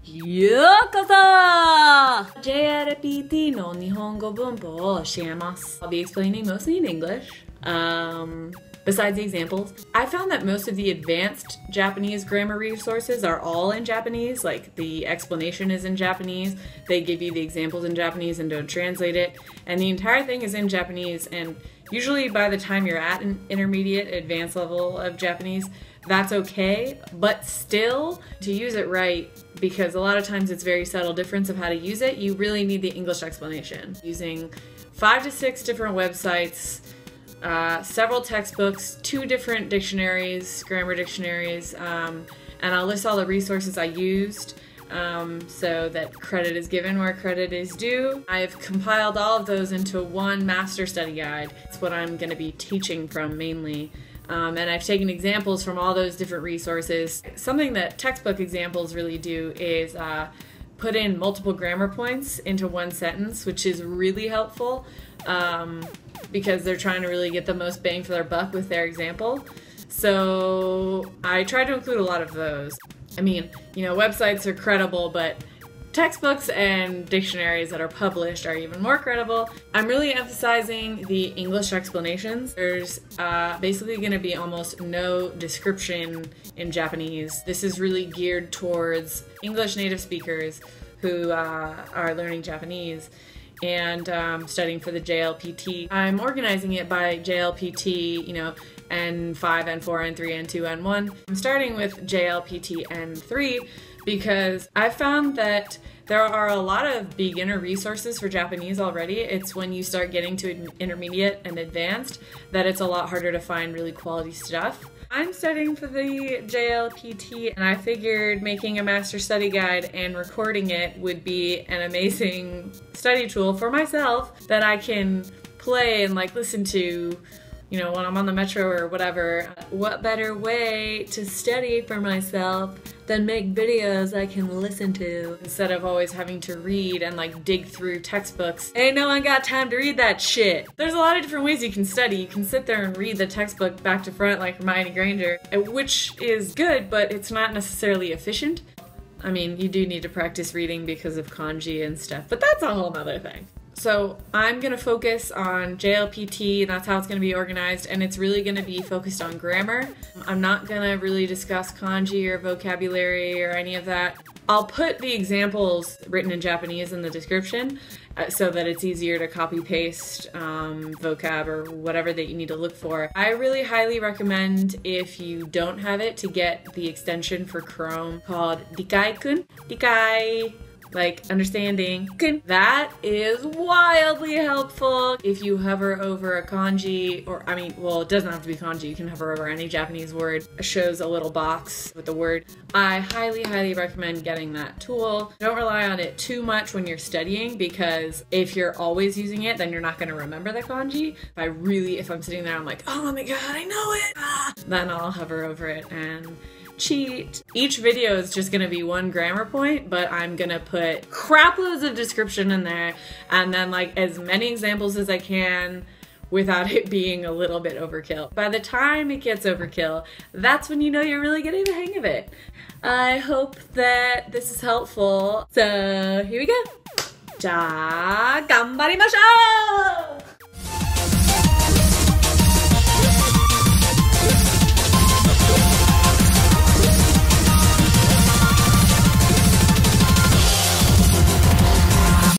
Yokoso! JLPT の日本語文法を教えます。I'll be explaining mostly in English. Besides the examples, I found that most of the advanced Japanese grammar resources are all in Japanese, like the explanation is in Japanese, they give you the examples in Japanese and don't translate it, and the entire thing is in Japanese, and usually by the time you're at an intermediate, advanced level of Japanese, that's okay, but still, to use it right, because a lot of times it's very subtle difference of how to use it, you really need the English explanation. Using 5 to 6 different websites, several textbooks, 2 different dictionaries, grammar dictionaries, and I'll list all the resources I used so that credit is given where credit is due. I've compiled all of those into one master study guide. That's what I'm going to be teaching from mainly. And I've taken examples from all those different resources. Something that textbook examples really do is put in multiple grammar points into one sentence, which is really helpful because they're trying to really get the most bang for their buck with their example. So I try to include a lot of those. I mean, you know, websites are credible, but textbooks and dictionaries that are published are even more credible. I'm really emphasizing the English explanations. There's basically going to be almost no description in Japanese. This is really geared towards English native speakers who are learning Japanese and studying for the JLPT. I'm organizing it by JLPT, you know, N5, N4, N3, N2, N1. I'm starting with JLPT N3 because I found that there are a lot of beginner resources for Japanese already. It's when you start getting to intermediate and advanced that it's a lot harder to find really quality stuff. I'm studying for the JLPT and I figured making a master study guide and recording it would be an amazing study tool for myself that I can play and like listen to, you know, when I'm on the metro or whatever. What better way to study for myself than make videos I can listen to instead of always having to read and like dig through textbooks. Ain't no one got time to read that shit. There's a lot of different ways you can study. You can sit there and read the textbook back to front like Hermione Granger, which is good, but it's not necessarily efficient. I mean, you do need to practice reading because of kanji and stuff, but that's a whole nother thing. So I'm going to focus on JLPT, and that's how it's going to be organized, and it's really going to be focused on grammar. I'm not going to really discuss kanji or vocabulary or any of that. I'll put the examples written in Japanese in the description so that it's easier to copy-paste vocab or whatever that you need to look for. I really highly recommend, if you don't have it, to get the extension for Chrome called Dikai-kun. Dikai! Like understanding. That is wildly helpful. If you hover over a kanji, or I mean, well, it doesn't have to be kanji, you can hover over any Japanese word. It shows a little box with the word. I highly, highly recommend getting that tool. Don't rely on it too much when you're studying, because if you're always using it, then you're not gonna remember the kanji. If I'm sitting there, I'm like, oh my god, I know it! Then I'll hover over it and cheat. Each video is just gonna be one grammar point, but I'm gonna put crap loads of description in there and then like as many examples as I can without it being a little bit overkill. By the time it gets overkill, that's when you know you're really getting the hang of it. I hope that this is helpful. So here we go. Ja, ganbarimashou!